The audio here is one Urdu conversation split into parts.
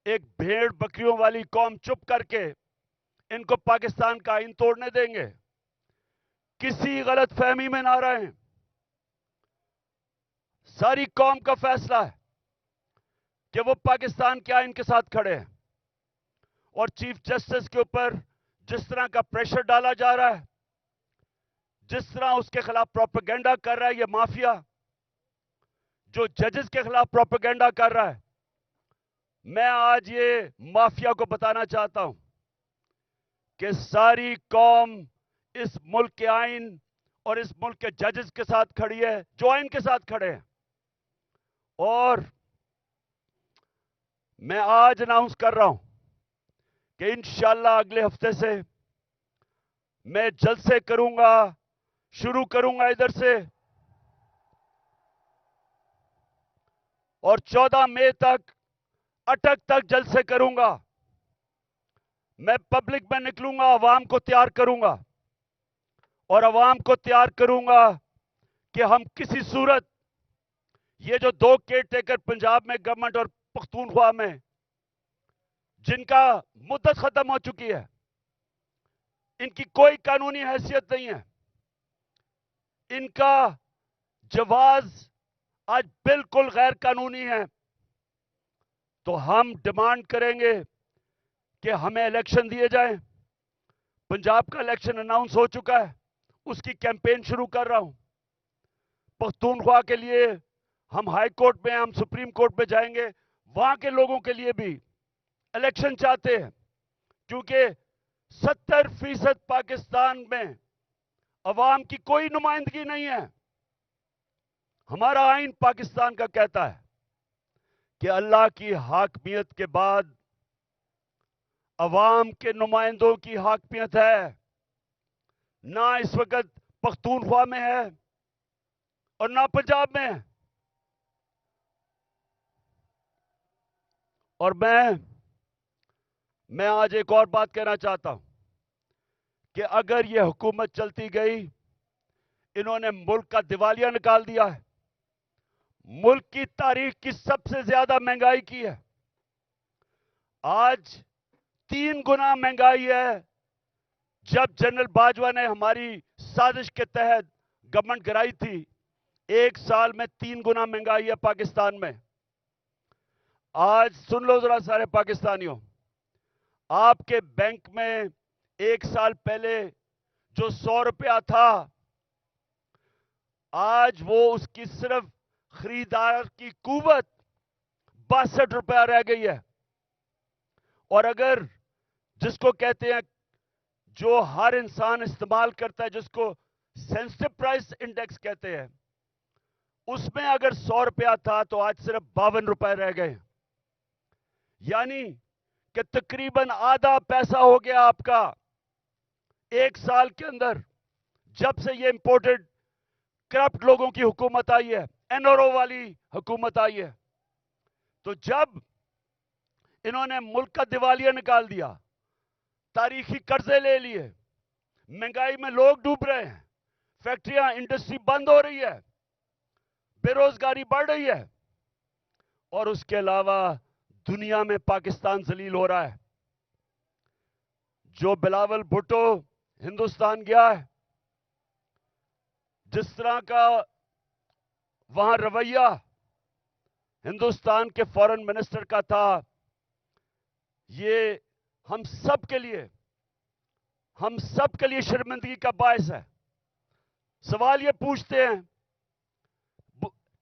ایک بھیڑ بکریوں والی قوم چپ کر کے ان کو پاکستان کا آئین توڑنے دیں گے؟ کسی غلط فہمی میں نہ رہیں. ساری قوم کا فیصلہ ہے کہ وہ پاکستان کے آئین کے ساتھ کھڑے ہیں. اور چیف جسٹس کے اوپر جس طرح کا پریشر ڈالا جا رہا ہے، جس طرح اس کے خلاف پروپیگنڈا کر رہا ہے یہ مافیا، جو ججز کے خلاف پروپیگنڈا کر رہا ہے، میں آج یہ مافیا کو بتانا چاہتا ہوں کہ ساری قوم اس ملک کے آئین اور اس ملک کے ججز کے ساتھ کھڑی ہے جو آئین کے ساتھ کھڑے ہیں. اور میں آج اناؤنس کر رہا ہوں کہ انشاءاللہ اگلے ہفتے سے میں جلسے کروں گا، شروع کروں گا ادھر سے، اور 14 مئی تک اٹک تک جلسے کروں گا. میں پبلک میں نکلوں گا، عوام کو تیار کروں گا، اور عوام کو تیار کروں گا کہ ہم کسی صورت یہ جو 2 کیئر ٹیکر پنجاب میں گورنمنٹ اور پختونخوا میں جن کا مدت ختم ہو چکی ہے، ان کی کوئی قانونی حیثیت نہیں ہے، ان کا جواز آج بالکل غیر قانونی ہے. تو ہم ڈیمانڈ کریں گے کہ ہمیں الیکشن دیے جائیں. پنجاب کا الیکشن اناؤنس ہو چکا ہے، اس کی کیمپین شروع کر رہا ہوں. پختونخوا کے لیے ہم ہائی کورٹ میں، ہم سپریم کورٹ میں جائیں گے. وہاں کے لوگوں کے لیے بھی الیکشن چاہتے ہیں، کیونکہ 70% پاکستان میں عوام کی کوئی نمائندگی نہیں ہے. ہمارا آئین پاکستان کا کہتا ہے کہ اللہ کی حاکمیت کے بعد عوام کے نمائندوں کی حاکمیت ہے. نہ اس وقت پختونخوا میں ہے اور نہ پنجاب میں ہے. اور میں آج ایک اور بات کہنا چاہتا ہوں کہ اگر یہ حکومت چلتی گئی، انہوں نے ملک کا دیوالیہ نکال دیا ہے، ملک کی تاریخ کی سب سے زیادہ مہنگائی کی ہے. آج 3 گنا مہنگائی ہے. جب جنرل باجوہ نے ہماری سازش کے تحت گورنمنٹ گرائی تھی، 1 سال میں 3 گنا مہنگائی ہے پاکستان میں. آج سن لو ذرا سارے پاکستانیوں، آپ کے بینک میں 1 سال پہلے جو 100 روپیہ تھا، آج وہ اس کی صرف خریدار کی قوت 62 روپیہ رہ گئی ہے. اور اگر جس کو کہتے ہیں، جو ہر انسان استعمال کرتا ہے، جس کو سینسٹو پرائس انڈیکس کہتے ہیں، اس میں اگر 100 روپیہ تھا تو آج صرف 52 روپے رہ گئے. یعنی کہ تقریباً آدھا پیسہ ہو گیا آپ کا 1 سال کے اندر، جب سے یہ امپورٹڈ کرپٹ لوگوں کی حکومت آئی ہے، این آر او والی حکومت آئی ہے. تو جب انہوں نے ملک کا دیوالیہ نکال دیا، تاریخی قرضے لے لیے، مہنگائی میں لوگ ڈوب رہے ہیں، فیکٹریاں، انڈسٹری بند ہو رہی ہے، بے روزگاری بڑھ رہی ہے، اور اس کے علاوہ دنیا میں پاکستان ذلیل ہو رہا ہے. جو بلاول بھٹو ہندوستان گیا ہے، جس طرح کا وہاں رویہ ہندوستان کے فارن منسٹر کا تھا، یہ ہم سب کے لیے شرمندگی کا باعث ہے. سوال یہ پوچھتے ہیں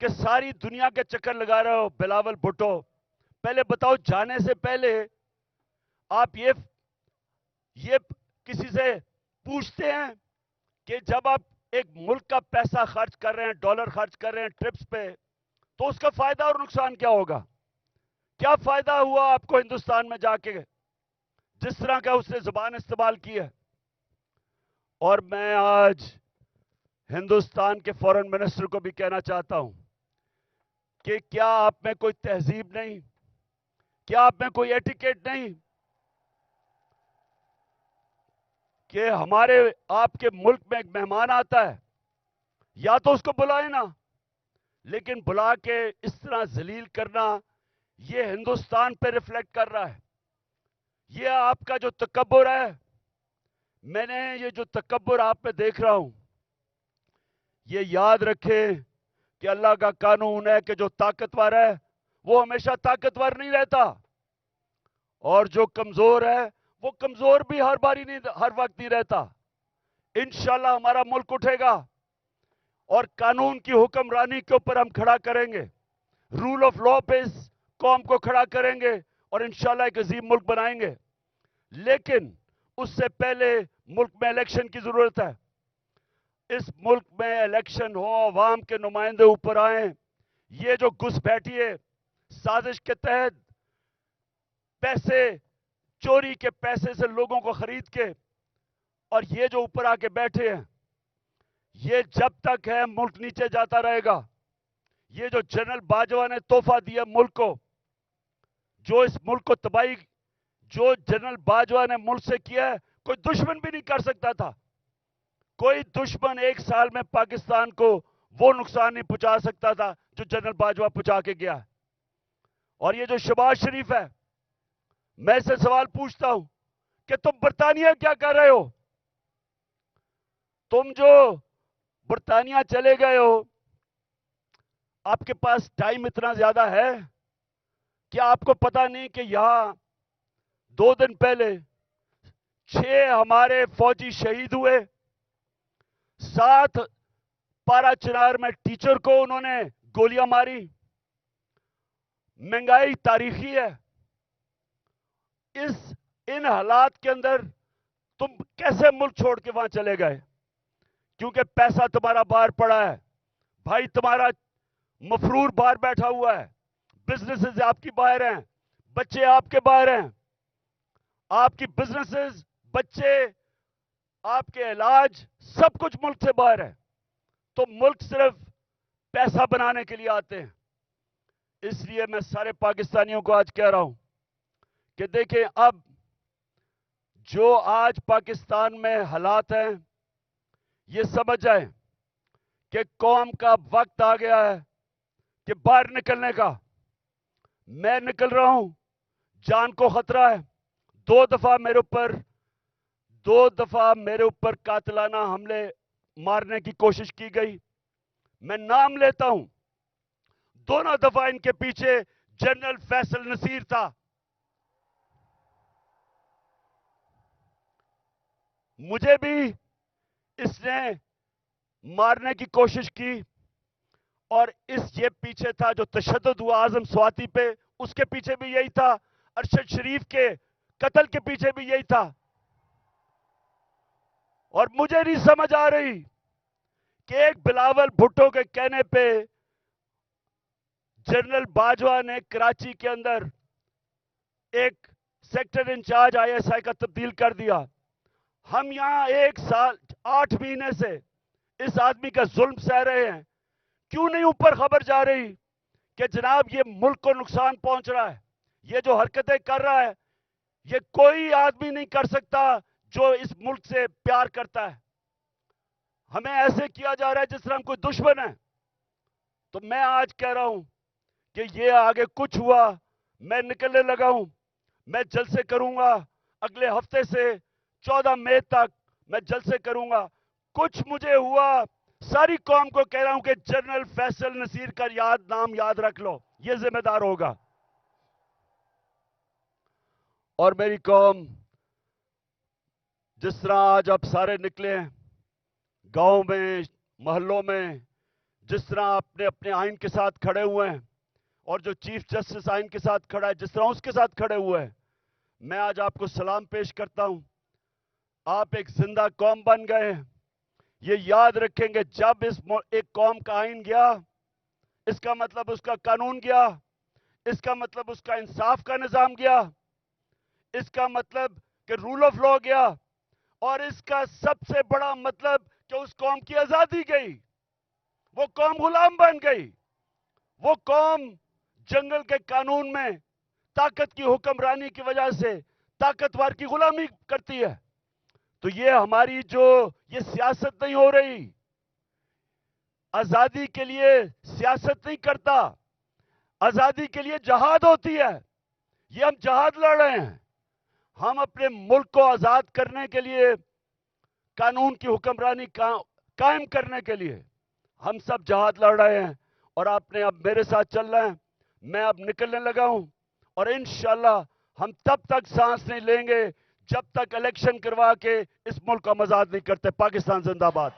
کہ ساری دنیا کے چکر لگا رہے ہو بلاول بھٹو، پہلے بتاؤ جانے سے پہلے آپ یہ کسی سے پوچھتے ہیں کہ جب آپ ایک ملک کا پیسہ خرچ کر رہے ہیں، ڈالر خرچ کر رہے ہیں ٹرپس پہ، تو اس کا فائدہ اور نقصان کیا ہوگا؟ کیا فائدہ ہوا آپ کو ہندوستان میں جا کے جس طرح کا اس نے زبان استعمال کی ہے؟ اور میں آج ہندوستان کے فارن منسٹر کو بھی کہنا چاہتا ہوں کہ کیا آپ میں کوئی تہذیب نہیں؟ کیا آپ میں کوئی ایٹیکیٹ نہیں کہ ہمارے آپ کے ملک میں ایک مہمان آتا ہے، یا تو اس کو بلائیں نا، لیکن بلا کے اس طرح ذلیل کرنا یہ ہندوستان پہ ریفلیکٹ کر رہا ہے. یہ آپ کا جو تکبر ہے، میں نے یہ جو تکبر آپ میں دیکھ رہا ہوں، یہ یاد رکھیں کہ اللہ کا قانون ہے کہ جو طاقتور ہے وہ ہمیشہ طاقتور نہیں رہتا، اور جو کمزور ہے وہ کمزور بھی ہر باری نہیں، ہر وقت نہیں رہتا. انشاءاللہ ہمارا ملک اٹھے گا اور قانون کی حکمرانی کے اوپر ہم کھڑا کریں گے، رول آف لا پہ اس قوم کو کھڑا کریں گے اور انشاءاللہ ایک عظیم ملک بنائیں گے. لیکن اس سے پہلے ملک میں الیکشن کی ضرورت ہے. اس ملک میں الیکشن ہو، عوام کے نمائندے اوپر آئیں. یہ جو گھس بیٹھی ہے سازش کے تحت، پیسے چوری کے پیسے سے لوگوں کو خرید کے، اور یہ جو اوپر آ کے بیٹھے ہیں، یہ جب تک ہے ملک نیچے جاتا رہے گا. یہ جو جنرل باجوہ نے تحفہ دیا ملک کو، جو اس ملک کو تباہی، جو جنرل باجوہ نے ملک سے کیا ہے، کوئی دشمن بھی نہیں کر سکتا تھا. کوئی دشمن ایک سال میں پاکستان کو وہ نقصان نہیں پہنچا سکتا تھا جو جنرل باجوہ پہنچا کے گیا. اور یہ جو شہباز شریف ہے، میں سے سوال پوچھتا ہوں کہ تم برطانیہ کیا کر رہے ہو؟ تم جو برطانیہ چلے گئے ہو، آپ کے پاس ٹائم اتنا زیادہ ہے؟ کیا آپ کو پتا نہیں کہ یہاں 2 دن پہلے 6 ہمارے فوجی شہید ہوئے، 7 پارا چنار میں ٹیچر کو انہوں نے گولیاں ماری. مہنگائی تاریخی ہے. ان حالات کے اندر تم کیسے ملک چھوڑ کے وہاں چلے گئے؟ کیونکہ پیسہ تمہارا باہر پڑا ہے، بھائی تمہارا مفرور باہر بیٹھا ہوا ہے، بزنسز آپ کی باہر ہیں، بچے آپ کے باہر ہیں. آپ کی بزنسز، بچے، آپ کے علاج، سب کچھ ملک سے باہر ہے. تو ملک صرف پیسہ بنانے کے لیے آتے ہیں. اس لیے میں سارے پاکستانیوں کو آج کہہ رہا ہوں کہ دیکھیں، اب جو آج پاکستان میں حالات ہیں، یہ سمجھ جائیں کہ قوم کا وقت آ گیا ہے کہ باہر نکلنے کا. میں نکل رہا ہوں، جان کو خطرہ ہے. 2 دفعہ میرے اوپر قاتلانہ حملے مارنے کی کوشش کی گئی. میں نام لیتا ہوں، دونوں دفعہ ان کے پیچھے جنرل فیصل نصیر تھا. مجھے بھی اس نے مارنے کی کوشش کی، اور یہ پیچھے تھا جو تشدد ہوا اعظم سواتی پہ، اس کے پیچھے بھی یہی تھا. ارشد شریف کے قتل کے پیچھے بھی یہی تھا. اور مجھے نہیں سمجھ آ رہی کہ ایک بلاول بھٹو کے کہنے پہ جنرل باجوہ نے کراچی کے اندر ایک sector incharge I S I کا تبدیل کر دیا. ہم یہاں 1 سال 8 مہینے سے اس آدمی کا ظلم سہ رہے ہیں. کیوں نہیں اوپر خبر جا رہی کہ جناب یہ ملک کو نقصان پہنچ رہا ہے، یہ جو حرکتیں کر رہا ہے یہ کوئی آدمی نہیں کر سکتا جو اس ملک سے پیار کرتا ہے. ہمیں ایسے کیا جا رہا ہے جس طرح ہم کوئی دشمن ہے. تو میں آج کہہ رہا ہوں کہ یہ آگے کچھ ہوا، میں نکلنے لگا ہوں. میں جلسے کروں گا اگلے ہفتے سے 14 مئی تک، میں جلسے کروں گا. کچھ مجھے ہوا، ساری قوم کو کہہ رہا ہوں کہ جنرل فیصل نصیر کا نام یاد رکھ لو، یہ ذمہ دار ہوگا. اور میری قوم، جس طرح آج آپ سارے نکلے ہیں گاؤں میں، محلوں میں، جس طرح اپنے اپنے آئین کے ساتھ کھڑے ہوئے ہیں، اور جو چیف جسٹس آئین کے ساتھ کھڑا ہے جس طرح اس کے ساتھ کھڑے ہوئے ہیں، میں آج آپ کو سلام پیش کرتا ہوں. آپ ایک زندہ قوم بن گئے ہیں. یہ یاد رکھیں گے، جب ایک قوم کا آئین گیا، اس کا مطلب اس کا قانون گیا، اس کا مطلب اس کا انصاف کا نظام گیا، اس کا مطلب کہ رول آف لا گیا، اور اس کا سب سے بڑا مطلب کہ اس قوم کی آزادی گئی. وہ قوم غلام بن گئی. وہ قوم جنگل کے قانون میں طاقت کی حکمرانی کی وجہ سے طاقتور کی غلامی کرتی ہے. تو یہ ہماری یہ سیاست نہیں ہو رہی. آزادی کے لیے سیاست نہیں کرتا. آزادی کے لیے جہاد ہوتی ہے. یہ ہم جہاد لڑ رہے ہیں. ہم اپنے ملک کو آزاد کرنے کے لیے, قانون کی حکمرانی قائم کرنے کے لیے ہم سب جہاد لڑ رہے ہیں. اور آپ نے اب میرے ساتھ چل رہے ہیں. میں اب نکلنے لگا ہوں, اور انشاءاللہ ہم تب تک سانس نہیں لیں گے جب تک الیکشن کروا کے اس ملک کو ہم آزاد نہیں کرتے. پاکستان زندہ باد.